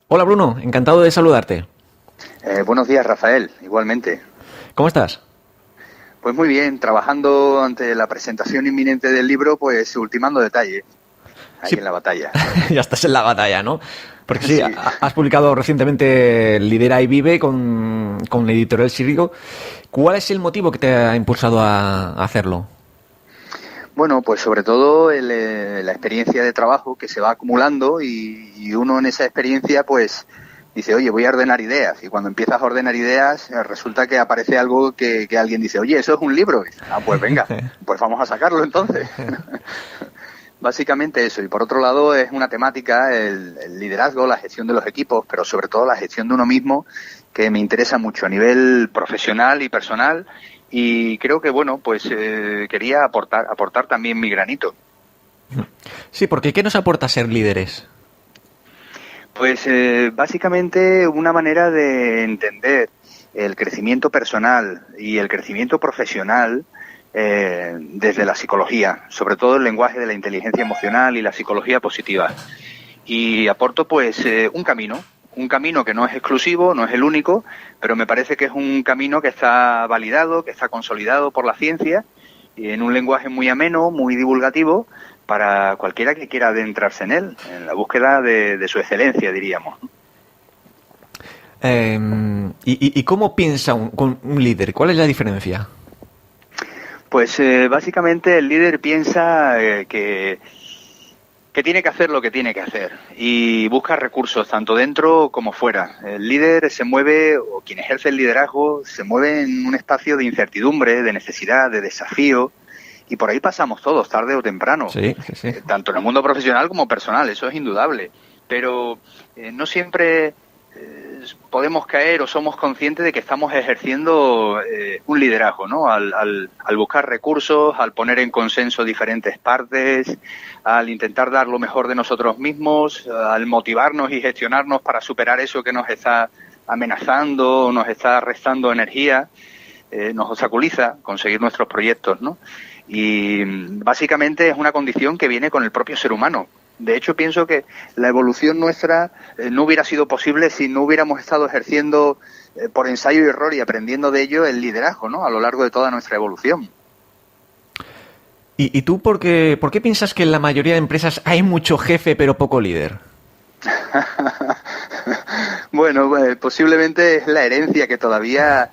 Hola Bruno, encantado de saludarte. Buenos días, Rafael, igualmente. ¿Cómo estás? Pues muy bien, trabajando ante la presentación inminente del libro, pues ultimando detalles ahí Sí, en la batalla. ya estás en la batalla, ¿no? Porque sí, Sí. has publicado recientemente Lidera y Vive con la editorial Sirigo. ¿Cuál es el motivo que te ha impulsado a hacerlo? Bueno, pues sobre todo la experiencia de trabajo que se va acumulando y uno en esa experiencia pues dice, oye, voy a ordenar ideas. Y cuando empiezas a ordenar ideas resulta que aparece algo que alguien dice, oye, eso es un libro. Y dice, ah, pues venga, pues vamos a sacarlo entonces. Básicamente eso, y por otro lado es una temática, el liderazgo, la gestión de los equipos, pero sobre todo la gestión de uno mismo, que me interesa mucho a nivel profesional y personal, y creo que, bueno, pues quería aportar también mi granito. Sí, porque ¿qué nos aporta ser líderes? Pues básicamente una manera de entender el crecimiento personal y el crecimiento profesional desde la psicología, sobre todo el lenguaje de la inteligencia emocional y la psicología positiva. Y aporto pues un camino que no es exclusivo, no es el único, pero me parece que es un camino que está validado, que está consolidado por la ciencia y en un lenguaje muy ameno, muy divulgativo para cualquiera que quiera adentrarse en él, en la búsqueda de su excelencia, diríamos. ¿Y cómo piensa un líder? ¿Cuál es la diferencia? Pues básicamente el líder piensa que tiene que hacer lo que tiene que hacer y busca recursos tanto dentro como fuera. El líder se mueve, o quien ejerce el liderazgo, se mueve en un espacio de incertidumbre, de necesidad, de desafío, y por ahí pasamos todos, tarde o temprano, Sí, sí, sí. tanto en el mundo profesional como personal, eso es indudable. Pero no siempre podemos caer o somos conscientes de que estamos ejerciendo un liderazgo, ¿no? Al buscar recursos, al poner en consenso diferentes partes, al intentar dar lo mejor de nosotros mismos, al motivarnos y gestionarnos para superar eso que nos está amenazando, nos está restando energía, nos obstaculiza conseguir nuestros proyectos, ¿no? Y básicamente es una condición que viene con el propio ser humano. De hecho, pienso que la evolución nuestra no hubiera sido posible si no hubiéramos estado ejerciendo por ensayo y error y aprendiendo de ello el liderazgo, ¿no? A lo largo de toda nuestra evolución. ¿Y tú por qué piensas que en la mayoría de empresas hay mucho jefe pero poco líder? Bueno, posiblemente es la herencia que todavía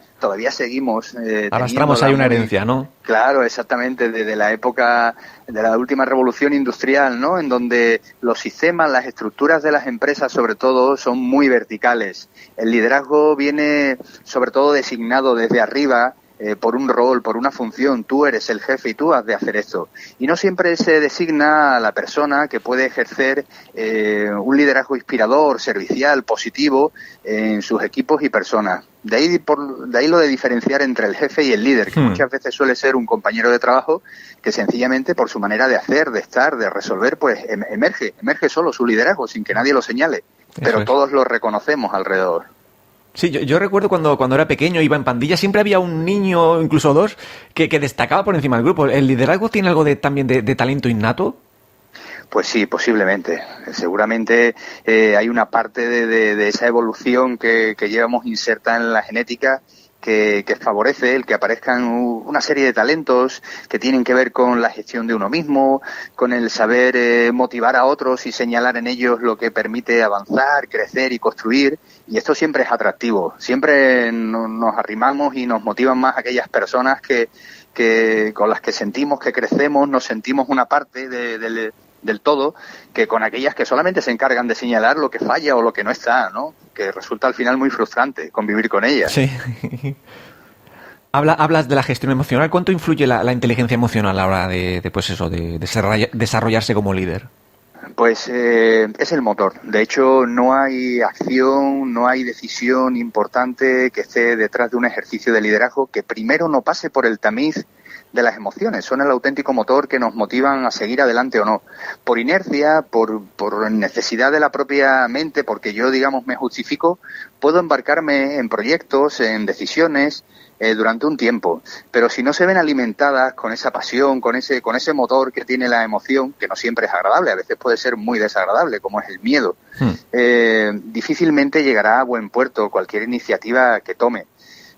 seguimos Arrastramos teniéndola ahí una muy herencia, ¿no? claro, exactamente, desde la época de la última revolución industrial, ¿no? En donde los sistemas, las estructuras de las empresas, sobre todo, son muy verticales. El liderazgo viene, sobre todo, designado desde arriba. Por un rol, por una función, tú eres el jefe y tú has de hacer esto. Y no siempre se designa a la persona que puede ejercer un liderazgo inspirador, servicial, positivo en sus equipos y personas. De ahí lo de diferenciar entre el jefe y el líder, que muchas veces suele ser un compañero de trabajo que sencillamente por su manera de hacer, de estar, de resolver, pues emerge solo su liderazgo sin que nadie lo señale. Eso Pero es. todos lo reconocemos alrededor. Sí, yo recuerdo cuando era pequeño, iba en pandilla, siempre había un niño, incluso dos, que destacaba por encima del grupo. ¿El liderazgo tiene algo también de talento innato? Pues sí, posiblemente. Seguramente hay una parte de esa evolución que llevamos inserta en la genética que favorece el que aparezcan una serie de talentos que tienen que ver con la gestión de uno mismo, con el saber motivar a otros y señalar en ellos lo que permite avanzar, crecer y construir. Y esto siempre es atractivo. Siempre nos arrimamos y nos motivan más aquellas personas que con las que sentimos que crecemos, nos sentimos una parte del todo, que con aquellas que solamente se encargan de señalar lo que falla o lo que no está, ¿no? Que resulta al final muy frustrante convivir con ellas. Sí. Hablas de la gestión emocional. ¿Cuánto influye la inteligencia emocional a la hora pues eso, de desarrollarse como líder? Pues es el motor. De hecho, no hay acción, no hay decisión importante que esté detrás de un ejercicio de liderazgo que primero no pase por el tamiz de las emociones, son el auténtico motor que nos motivan a seguir adelante o no. Por inercia, por necesidad de la propia mente, porque yo, digamos, me justifico, puedo embarcarme en proyectos, en decisiones, durante un tiempo, pero si no se ven alimentadas con esa pasión, con ese motor que tiene la emoción, que no siempre es agradable, a veces puede ser muy desagradable, como es el miedo, difícilmente llegará a buen puerto cualquier iniciativa que tome.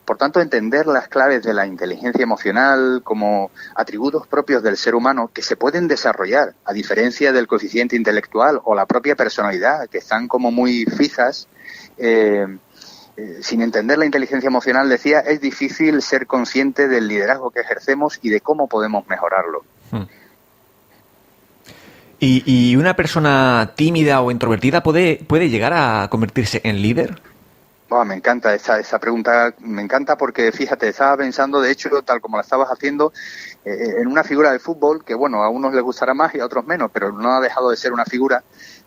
Por tanto, entender las claves de la inteligencia emocional como atributos propios del ser humano que se pueden desarrollar, a diferencia del coeficiente intelectual o la propia personalidad, que están como muy fijas, sin entender la inteligencia emocional, decía, es difícil ser consciente del liderazgo que ejercemos y de cómo podemos mejorarlo. ¿Y una persona tímida o introvertida puede llegar a convertirse en líder? Me encanta esa pregunta, me encanta porque, fíjate, estaba pensando, de hecho, tal como la estabas haciendo, en una figura de fútbol que, bueno, a unos les gustará más y a otros menos, pero no ha dejado de ser una figura,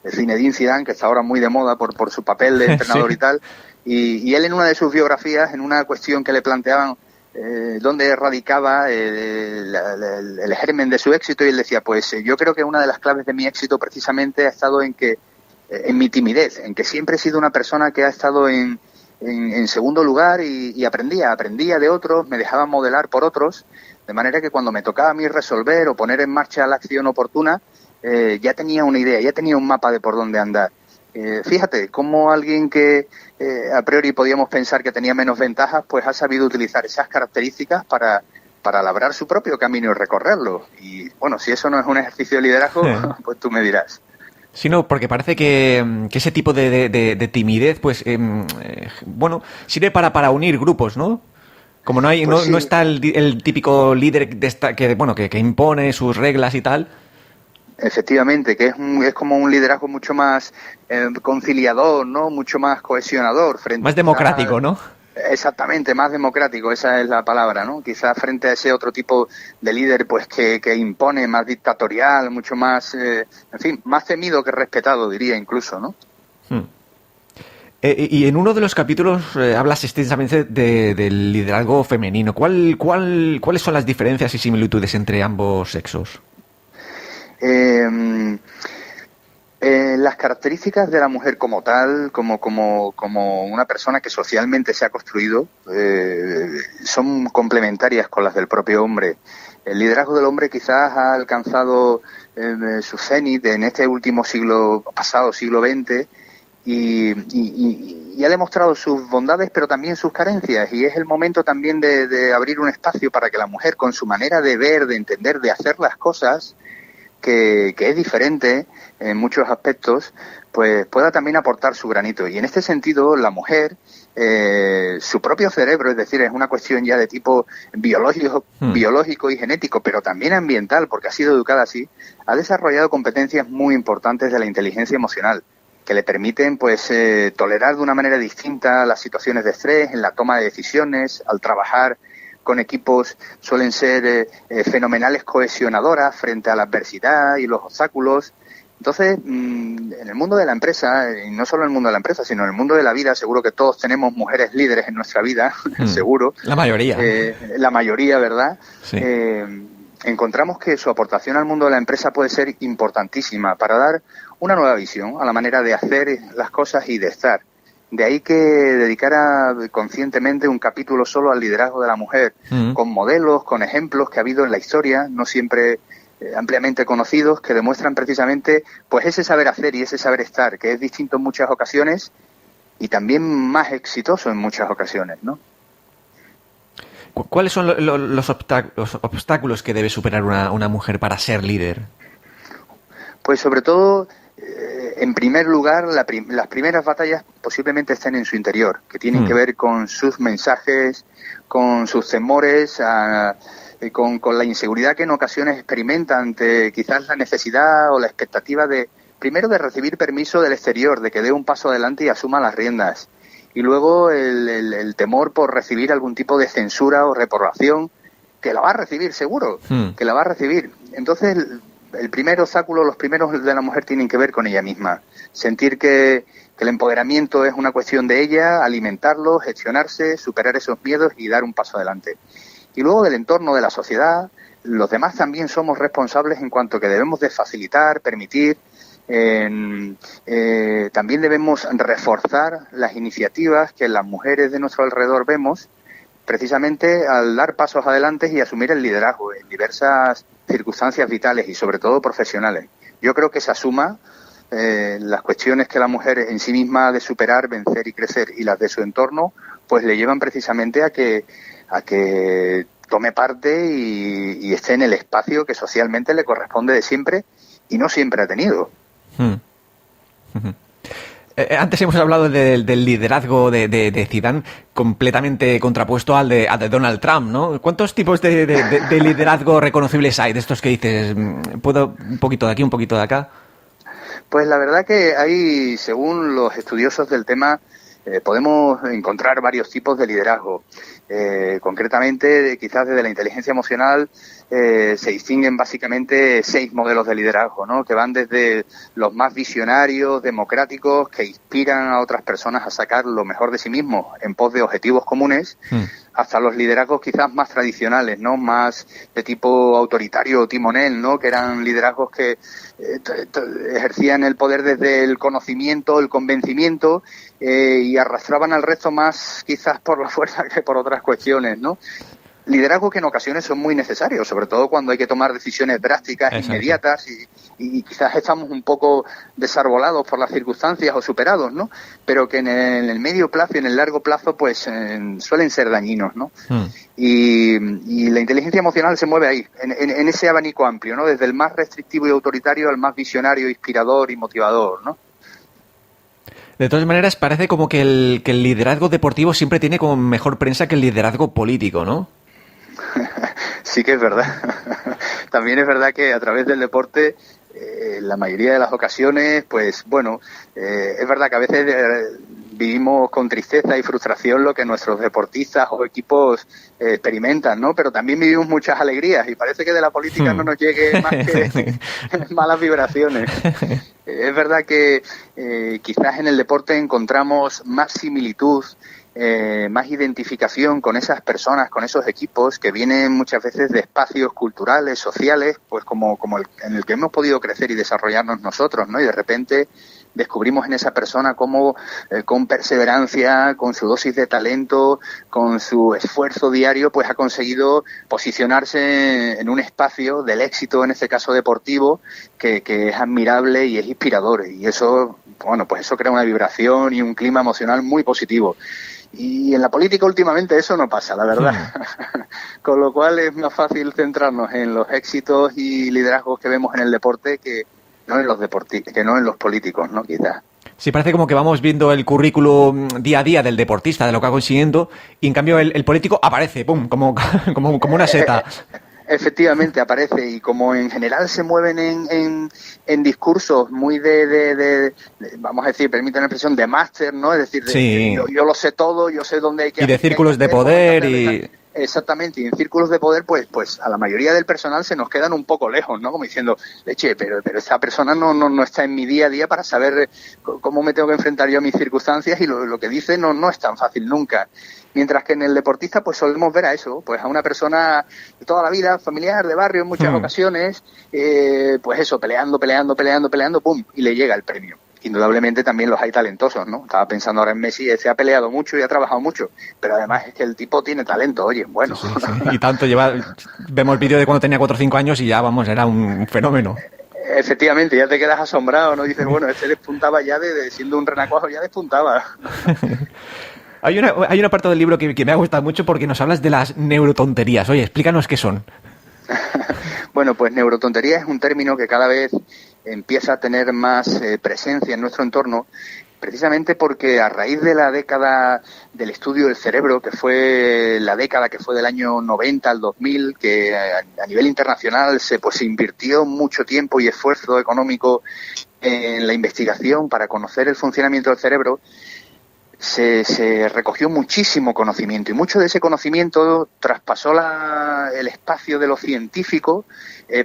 Zinedine Zidane, que está ahora muy de moda por su papel de entrenador sí. Y tal, y él en una de sus biografías, en una cuestión que le planteaban dónde radicaba el germen de su éxito, y él decía, pues yo creo que una de las claves de mi éxito precisamente ha estado en mi timidez, en que siempre he sido una persona que ha estado en segundo lugar y aprendía de otros, me dejaba modelar por otros, de manera que cuando me tocaba a mí resolver o poner en marcha la acción oportuna, ya tenía una idea, ya tenía un mapa de por dónde andar. Fíjate, cómo alguien que a priori podíamos pensar que tenía menos ventajas, pues ha sabido utilizar esas características para labrar su propio camino y recorrerlo. Y bueno, si eso no es un ejercicio de liderazgo, pues tú me dirás. Sí, no, porque parece que ese tipo de timidez, pues, bueno, sirve para unir grupos, ¿no? Como no sí. No está el típico líder que impone sus reglas y tal. Efectivamente, que es como un liderazgo mucho más conciliador, ¿no? Mucho más cohesionador. Más democrático, ¿no? Exactamente, más democrático, esa es la palabra, ¿no? Quizás frente a ese otro tipo de líder, pues que impone, más dictatorial, mucho más, en fin, más temido que respetado, diría incluso, ¿no? Y en uno de los capítulos hablas extensamente del liderazgo femenino. ¿Cuáles son las diferencias y similitudes entre ambos sexos? Las características de la mujer como tal, como una persona que socialmente se ha construido, son complementarias con las del propio hombre. El liderazgo del hombre quizás ha alcanzado su cenit en este último siglo XX y ha demostrado sus bondades pero también sus carencias, y es el momento también de abrir un espacio para que la mujer, con su manera de ver, de entender, de hacer las cosas, que es diferente en muchos aspectos, pues pueda también aportar su granito. Y en este sentido, la mujer, su propio cerebro, es decir, es una cuestión ya de tipo biológico y genético, pero también ambiental, porque ha sido educada así, ha desarrollado competencias muy importantes de la inteligencia emocional, que le permiten pues tolerar de una manera distinta las situaciones de estrés, en la toma de decisiones, al trabajar con equipos suelen ser fenomenales cohesionadoras frente a la adversidad y los obstáculos. Entonces, en el mundo de la empresa, y no solo en el mundo de la empresa, sino en el mundo de la vida, seguro que todos tenemos mujeres líderes en nuestra vida, seguro. La mayoría. La mayoría, ¿verdad? Sí. Encontramos que su aportación al mundo de la empresa puede ser importantísima para dar una nueva visión a la manera de hacer las cosas y de estar. De ahí que dedicara conscientemente un capítulo solo al liderazgo de la mujer, con modelos, con ejemplos que ha habido en la historia, no siempre ampliamente conocidos, que demuestran precisamente pues ese saber hacer y ese saber estar, que es distinto en muchas ocasiones y también más exitoso en muchas ocasiones, ¿no? ¿Cuáles son los obstáculos que debe superar una mujer para ser líder? Pues sobre todo, en primer lugar, las primeras batallas posiblemente estén en su interior, que tienen que ver con sus mensajes, con sus temores, con la inseguridad que en ocasiones experimenta ante quizás la necesidad o la expectativa primero de recibir permiso del exterior, de que dé un paso adelante y asuma las riendas. Y luego el temor por recibir algún tipo de censura o reprobación, que la va a recibir seguro, que la va a recibir. Entonces, el primer obstáculo, los primeros de la mujer tienen que ver con ella misma. Sentir que el empoderamiento es una cuestión de ella, alimentarlo, gestionarse, superar esos miedos y dar un paso adelante. Y luego del entorno de la sociedad, los demás también somos responsables en cuanto que debemos de facilitar, permitir. También debemos reforzar las iniciativas que las mujeres de nuestro alrededor vemos, precisamente al dar pasos adelante y asumir el liderazgo en diversas circunstancias vitales y sobre todo profesionales. Yo creo que esa suma, las cuestiones que la mujer en sí misma ha de superar, vencer y crecer, y las de su entorno, pues le llevan precisamente a que tome parte y esté en el espacio que socialmente le corresponde de siempre y no siempre ha tenido. Antes hemos hablado del liderazgo de Zidane completamente contrapuesto al de Donald Trump, ¿no? ¿Cuántos tipos de liderazgo reconocibles hay de estos que dices, puedo un poquito de aquí, un poquito de acá? Pues la verdad que hay, según los estudiosos del tema, podemos encontrar varios tipos de liderazgo. Concretamente, quizás desde la inteligencia emocional se distinguen básicamente 6 modelos de liderazgo, ¿no? Que van desde los más visionarios, democráticos, que inspiran a otras personas a sacar lo mejor de sí mismos en pos de objetivos comunes, hasta los liderazgos quizás más tradicionales, ¿no? Más de tipo autoritario o timonel, ¿no? Que eran liderazgos que ejercían el poder desde el conocimiento, el convencimiento, y arrastraban al resto más quizás por la fuerza que por otras cuestiones, ¿no? Liderazgos que en ocasiones son muy necesarios, sobre todo cuando hay que tomar decisiones drásticas, inmediatas, y quizás estamos un poco desarbolados por las circunstancias o superados, ¿no? Pero que en el medio plazo y en el largo plazo, pues suelen ser dañinos, ¿no? Y la inteligencia emocional se mueve ahí, en ese abanico amplio, ¿no? Desde el más restrictivo y autoritario al más visionario, inspirador y motivador, ¿no? De todas maneras, parece como que el liderazgo deportivo siempre tiene como mejor prensa que el liderazgo político, ¿no? Sí que es verdad. También es verdad que a través del deporte, la mayoría de las ocasiones, pues bueno, es verdad que a veces vivimos con tristeza y frustración lo que nuestros deportistas o equipos experimentan, ¿no? Pero también vivimos muchas alegrías y parece que de la política no nos llegue más que malas vibraciones. Es verdad que quizás en el deporte encontramos más similitud, más identificación con esas personas, con esos equipos que vienen muchas veces de espacios culturales, sociales, pues como en el que hemos podido crecer y desarrollarnos nosotros, ¿no? Y de repente descubrimos en esa persona cómo con perseverancia, con su dosis de talento, con su esfuerzo diario, pues ha conseguido posicionarse en un espacio del éxito, en este caso deportivo, que es admirable y es inspirador. Y eso, bueno, pues eso crea una vibración y un clima emocional muy positivo. Y en la política últimamente eso no pasa, la verdad. Con lo cual es más fácil centrarnos en los éxitos y liderazgos que vemos en el deporte que no en los políticos, ¿no? Quizás. Sí, parece como que vamos viendo el currículum día a día del deportista, de lo que va consiguiendo, y en cambio el político aparece, ¡pum!, como una seta. Efectivamente aparece, y como en general se mueven en discursos muy de vamos a decir, permítanme la expresión, de máster, ¿no? Es decir, sí. yo lo sé todo, yo sé dónde hay que... Y de círculos de poder y... Exactamente, y en círculos de poder, pues a la mayoría del personal se nos quedan un poco lejos, ¿no? Como diciendo, leche, pero esta persona no está en mi día a día para saber cómo me tengo que enfrentar yo a mis circunstancias, y lo que dice no es tan fácil nunca. Mientras que en el deportista pues solemos ver a eso, pues a una persona de toda la vida, familiar, de barrio en muchas ocasiones, pues eso, peleando, pum, y le llega el premio. Indudablemente también los hay talentosos, ¿no? Estaba pensando ahora en Messi, se ha peleado mucho y ha trabajado mucho, pero además es que el tipo tiene talento, oye, bueno. Sí. Y tanto vemos el vídeo de cuando tenía 4 o 5 años y ya, vamos, era un fenómeno. Efectivamente, ya te quedas asombrado, ¿no? Dices, bueno, despuntaba ya siendo un renacuajo, ya despuntaba. Hay una parte del libro que me ha gustado mucho porque nos hablas de las neurotonterías. Oye, explícanos qué son. Bueno, pues neurotontería es un término que cada vez empieza a tener más presencia en nuestro entorno, precisamente porque a raíz de la década del estudio del cerebro, que fue la década que fue del año 90 al 2000, que a nivel internacional se invirtió mucho tiempo y esfuerzo económico en la investigación para conocer el funcionamiento del cerebro, se recogió muchísimo conocimiento y mucho de ese conocimiento traspasó el espacio de lo científico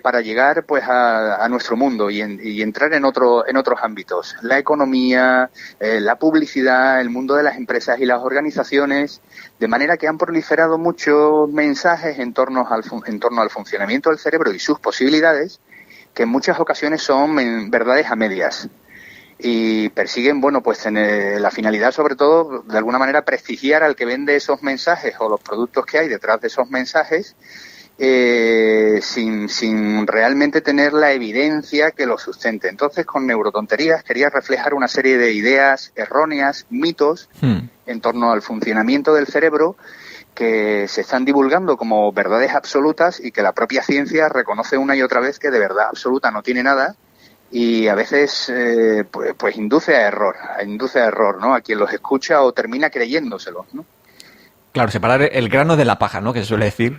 para llegar pues a nuestro mundo y entrar en otros ámbitos. La economía, la publicidad, el mundo de las empresas y las organizaciones, de manera que han proliferado muchos mensajes en torno al funcionamiento del cerebro y sus posibilidades, que en muchas ocasiones son verdades a medias. Y persiguen, bueno, pues la finalidad, sobre todo, de alguna manera, prestigiar al que vende esos mensajes o los productos que hay detrás de esos mensajes, sin realmente tener la evidencia que lo sustente. Entonces, con Neurotonterías quería reflejar una serie de ideas erróneas, mitos, en torno al funcionamiento del cerebro, que se están divulgando como verdades absolutas y que la propia ciencia reconoce una y otra vez que de verdad absoluta no tiene nada. Y a veces pues induce a error, ¿no? A quien los escucha o termina creyéndoselos, ¿no? Claro, separar el grano de la paja, ¿no? Que se suele decir.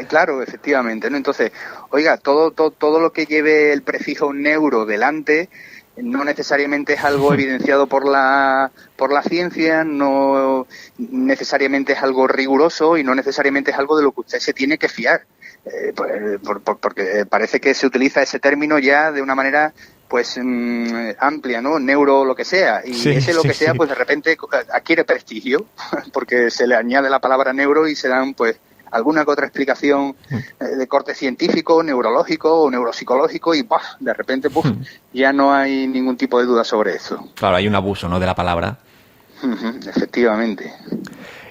Claro, efectivamente, ¿no? Entonces, oiga, todo lo que lleve el prefijo neuro delante no necesariamente es algo evidenciado por la ciencia, no necesariamente es algo riguroso y no necesariamente es algo de lo que usted se tiene que fiar. Porque parece que se utiliza ese término ya de una manera pues amplia, ¿no? Neuro lo que sea, y lo que sea pues de repente adquiere prestigio porque se le añade la palabra neuro y se dan pues alguna que otra explicación de corte científico, neurológico o neuropsicológico y ¡puf! De repente ya no hay ningún tipo de duda sobre eso. Claro, hay un abuso, ¿no?, de la palabra. Efectivamente.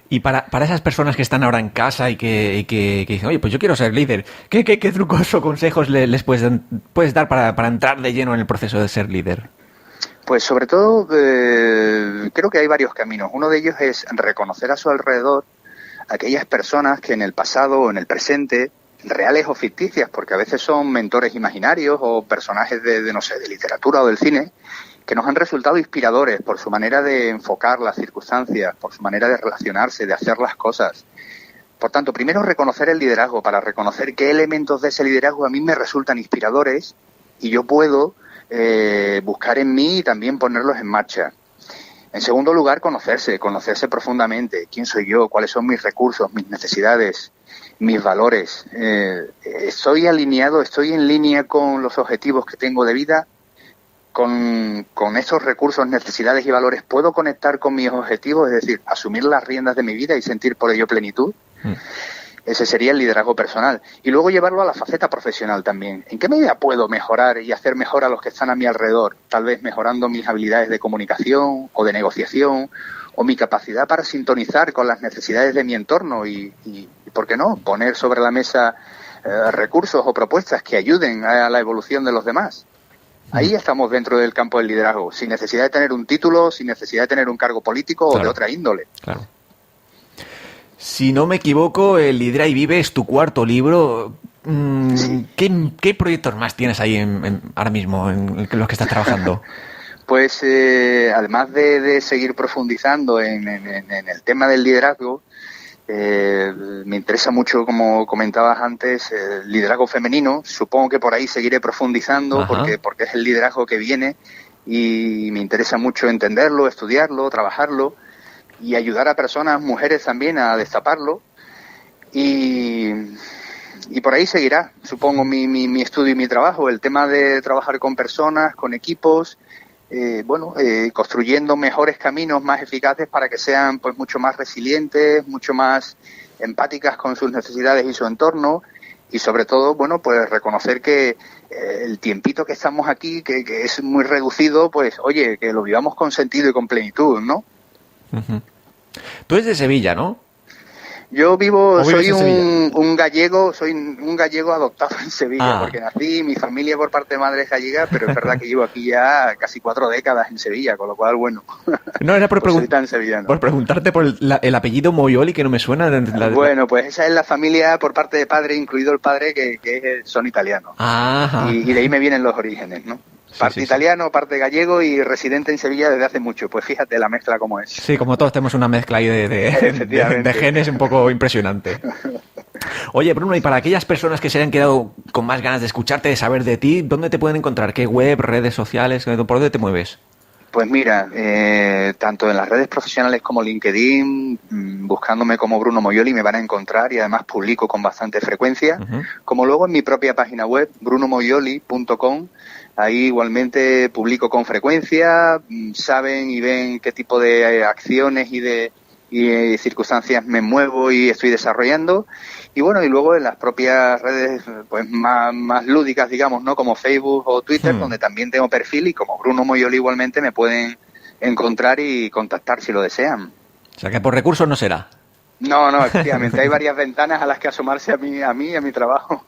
Y para esas personas que están ahora en casa y que dicen, oye, pues yo quiero ser líder, ¿qué trucos o consejos les puedes dar para entrar de lleno en el proceso de ser líder? Pues sobre todo creo que hay varios caminos. Uno de ellos es reconocer a su alrededor aquellas personas que en el pasado o en el presente, reales o ficticias, porque a veces son mentores imaginarios o personajes de literatura o del cine, que nos han resultado inspiradores por su manera de enfocar las circunstancias, por su manera de relacionarse, de hacer las cosas. Por tanto, primero reconocer el liderazgo, para reconocer qué elementos de ese liderazgo a mí me resultan inspiradores y yo puedo buscar en mí y también ponerlos en marcha. En segundo lugar, conocerse profundamente. ¿Quién soy yo? ¿Cuáles son mis recursos, mis necesidades, mis valores? ¿Estoy alineado, estoy en línea con los objetivos que tengo de vida? Con esos recursos, necesidades y valores, ¿puedo conectar con mis objetivos? Es decir, asumir las riendas de mi vida y sentir por ello plenitud. Ese sería el liderazgo personal. Y luego llevarlo a la faceta profesional también. ¿En qué medida puedo mejorar y hacer mejor a los que están a mi alrededor? Tal vez mejorando mis habilidades de comunicación o de negociación o mi capacidad para sintonizar con las necesidades de mi entorno y ¿por qué no?, poner sobre la mesa recursos o propuestas que ayuden a la evolución de los demás. Ahí estamos dentro del campo del liderazgo, sin necesidad de tener un título, sin necesidad de tener un cargo político o de otra índole. Claro. Si no me equivoco, el Lidera y Vive es tu cuarto libro. Sí. ¿Qué proyectos más tienes ahí ahora mismo en los que estás trabajando? Pues además de seguir profundizando en el tema del liderazgo, me interesa mucho, como comentabas antes, el liderazgo femenino. Supongo que por ahí seguiré profundizando porque es el liderazgo que viene y me interesa mucho entenderlo, estudiarlo, trabajarlo y ayudar a personas, mujeres también, a destaparlo. Y por ahí seguirá, supongo, mi estudio y mi trabajo, el tema de trabajar con personas, con equipos, construyendo mejores caminos más eficaces para que sean pues mucho más resilientes, mucho más empáticas con sus necesidades y su entorno, y sobre todo, bueno, pues reconocer que el tiempito que estamos aquí, que es muy reducido, pues oye, que lo vivamos con sentido y con plenitud, ¿no? Tú eres de Sevilla, ¿no? Yo soy un gallego adoptado en Sevilla, porque nací, mi familia por parte de madre es gallega, pero es verdad que llevo aquí ya casi 4 décadas en Sevilla, con lo cual, bueno, no era por preguntarte por el apellido Moyoli, que no me suena. Bueno, pues esa es la familia por parte de padre, incluido el padre, que son italianos. Y de ahí me vienen los orígenes, ¿no? Parte italiano, parte gallego y residente en Sevilla desde hace mucho. Pues fíjate la mezcla como es. Sí, como todos tenemos una mezcla ahí de genes un poco impresionante. Oye, Bruno, y para aquellas personas que se hayan quedado con más ganas de escucharte, de saber de ti, ¿dónde te pueden encontrar? ¿Qué web, redes sociales? ¿Por dónde te mueves? Pues mira, tanto en las redes profesionales como LinkedIn, buscándome como Bruno Moyoli me van a encontrar, y además publico con bastante frecuencia, como luego en mi propia página web, brunomoyoli.com. Ahí igualmente publico con frecuencia, saben y ven qué tipo de acciones y circunstancias me muevo y estoy desarrollando. Y bueno, y luego en las propias redes pues más lúdicas, digamos, ¿no? Como Facebook o Twitter, donde también tengo perfil, y como Bruno Moyoli igualmente me pueden encontrar y contactar si lo desean. O sea que por recursos no será. No, efectivamente, hay varias ventanas a las que asomarse a mí y a mi trabajo.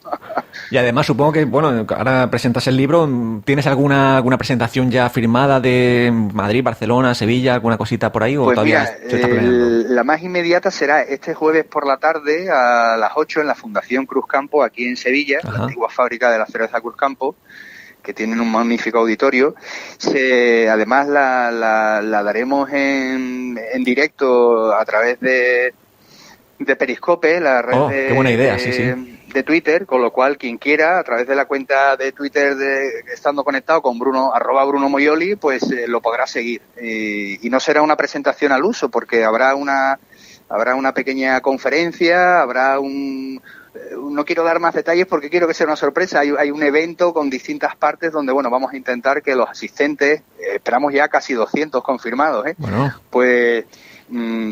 Y además supongo que, bueno, ahora presentas el libro, ¿tienes alguna presentación ya firmada de Madrid, Barcelona, Sevilla, alguna cosita por ahí? ¿O Pues todavía mira, se está planeando? la más inmediata será este jueves por la tarde a las 8 en la Fundación Cruzcampo, aquí en Sevilla, la antigua fábrica de la cerveza Cruzcampo, que tienen un magnífico auditorio. Además la daremos en directo a través de Periscope, la red qué buena idea, sí. de Twitter, con lo cual quien quiera, a través de la cuenta de Twitter estando conectado con Bruno, @BrunoMoyoli, pues lo podrá seguir. Y no será una presentación al uso, porque habrá una pequeña conferencia, no quiero dar más detalles porque quiero que sea una sorpresa. Hay un evento con distintas partes donde, bueno, vamos a intentar que los asistentes, esperamos ya casi 200 confirmados, Bueno. Pues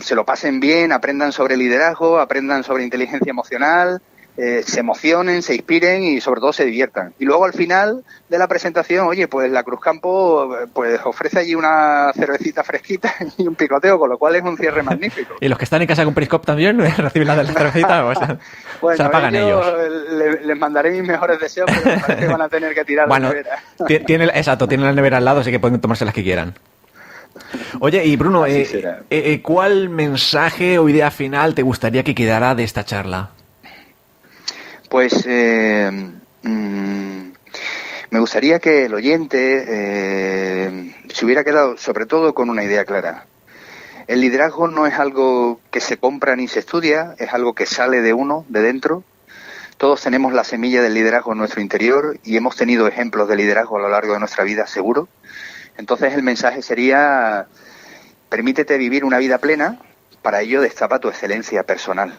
se lo pasen bien, aprendan sobre liderazgo, aprendan sobre inteligencia emocional, se emocionen, se inspiren y sobre todo se diviertan. Y luego al final de la presentación, oye, pues la Cruzcampo pues ofrece allí una cervecita fresquita y un picoteo, con lo cual es un cierre magnífico. ¿Y los que están en casa con Periscope también reciben la cervecita? Bueno, se la pagan ellos. Les mandaré mis mejores deseos, pero me parece que van a tener que tirar bueno, la nevera. tienen la nevera al lado, así que pueden tomarse las que quieran. Oye, y Bruno, ¿cuál mensaje o idea final te gustaría que quedara de esta charla? Pues me gustaría que el oyente se hubiera quedado sobre todo con una idea clara. El liderazgo no es algo que se compra ni se estudia, es algo que sale de uno, de dentro. Todos tenemos la semilla del liderazgo en nuestro interior y hemos tenido ejemplos de liderazgo a lo largo de nuestra vida, seguro. Entonces el mensaje sería: permítete vivir una vida plena, para ello destapa tu excelencia personal.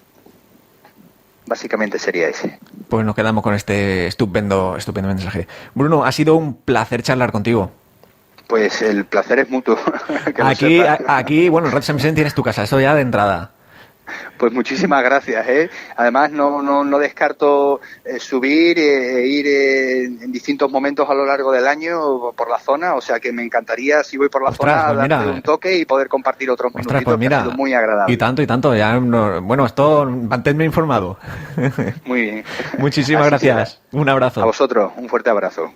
Básicamente sería ese. Pues nos quedamos con este estupendo mensaje. Bruno, ha sido un placer charlar contigo. Pues el placer es mutuo. Aquí, bueno, en Red Samsen tienes tu casa, eso ya de entrada. Pues muchísimas gracias, ¿eh? Además no descarto subir e ir en distintos momentos a lo largo del año por la zona, o sea que me encantaría, si voy por la zona, pues darte un toque y poder compartir otros minutitos, pues mira, que ha sido muy agradable. Y tanto, ya bueno, esto, manténme informado. Muy bien. Muchísimas gracias. Un abrazo. A vosotros, un fuerte abrazo.